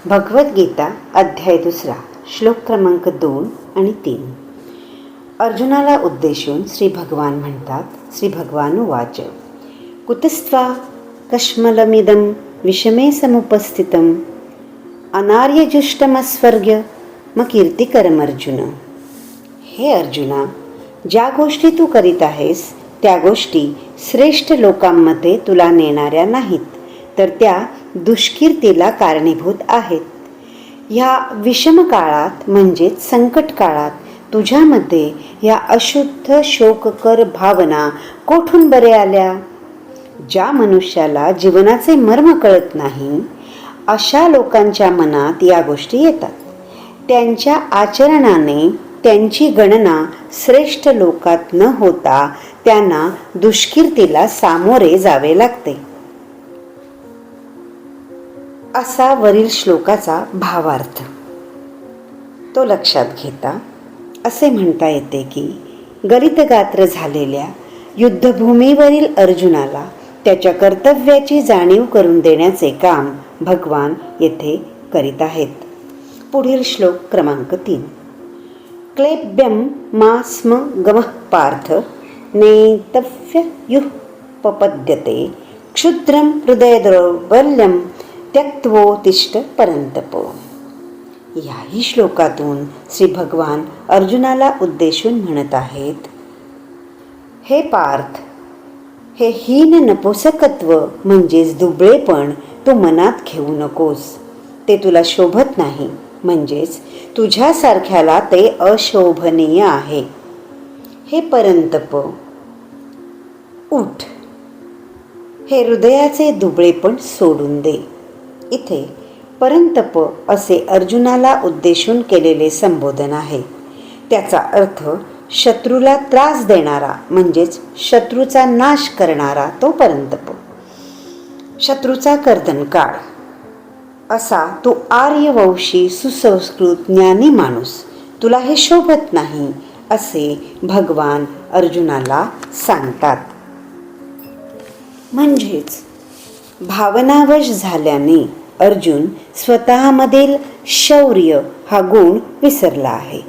भगवद्गीता अध्याय 2 श्लोक क्रमांक 2 आणि 3. अर्जुनाला उद्देशून श्री भगवान म्हणतात. श्री भगवान उवाच कुतस्त्वा कश्मलमिदं विषमे समुपस्थितम् अनार्यजुष्टमस्वर्ग्यमकीर्तिकरम् अर्जुन. हे अर्जुना, ज्या गोष्टी तू करीत आहेस त्या गोष्टी श्रेष्ठ लोकांमध्ये तुला नेणाऱ्या नाहीत, तर त्या दुष्कीर्तीला कारणीभूत आहेत. ह्या विषम काळात म्हणजेच संकट काळात तुझ्यामध्ये ह्या अशुद्ध शोककर भावना कोठून बरे आल्या? ज्या मनुष्याला जीवनाचे मर्म कळत नाही अशा लोकांच्या मनात या गोष्टी येतात. त्यांच्या आचरणाने त्यांची गणना श्रेष्ठ लोकात न होता त्यांना दुष्कीर्तीला सामोरे जावे लागते. असा वरील श्लोकाचा भावार्थ. तो लक्षात घेता असे म्हणता येते की गलितगात्र झालेल्या युद्धभूमीवरील अर्जुनाला त्याच्या कर्तव्याची जाणीव करून देण्याचे काम भगवान येथे करीत आहेत. पुढील श्लोक क्रमांक 3. क्लेब्यं मा स्म गमः पार्थ नेतव्ययुपपद्यते क्षुद्रं हृदयदौर्बल्यं त्यक्त्वोत्तिष्ठ परन्तप. याही श्लोकातून श्री भगवान अर्जुनाला उद्देशून म्हणत आहेत, हे पार्थ, हे हीन नपुसकत्व म्हणजेच दुबळेपण तू मनात घेऊ नकोस. ते तुला शोभत नाही, म्हणजेच तुझ्यासारख्याला ते अशोभनीय आहे. हे परंतप, उठ, हे हृदयाचे दुबळेपण सोडून दे. इथे परंतप असे अर्जुनाला उद्देशून केलेले संबोधन आहे. त्याचा अर्थ शत्रूला त्रास देणारा म्हणजेच शत्रूचा नाश करणारा तो परंतप. शत्रूचा कर्दनकाळ असा तू आर्यवंशी सुसंस्कृत ज्ञानी माणूस, तुला हे शोभत नाही असे भगवान अर्जुनाला सांगतात. म्हणजेच भावनावश झाल्याने अर्जुन स्वतःमधील शौर्य हा गुण विसरला आहे.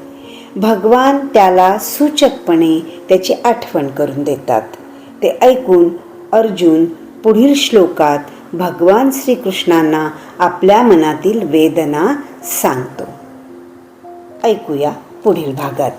भगवान त्याला सूचकपणे त्याची आठवण करून देतात. ते ऐकून अर्जुन पुढील श्लोकात भगवान श्रीकृष्णांना आपल्या मनातील वेदना सांगतो. ऐकूया पुढील भागात.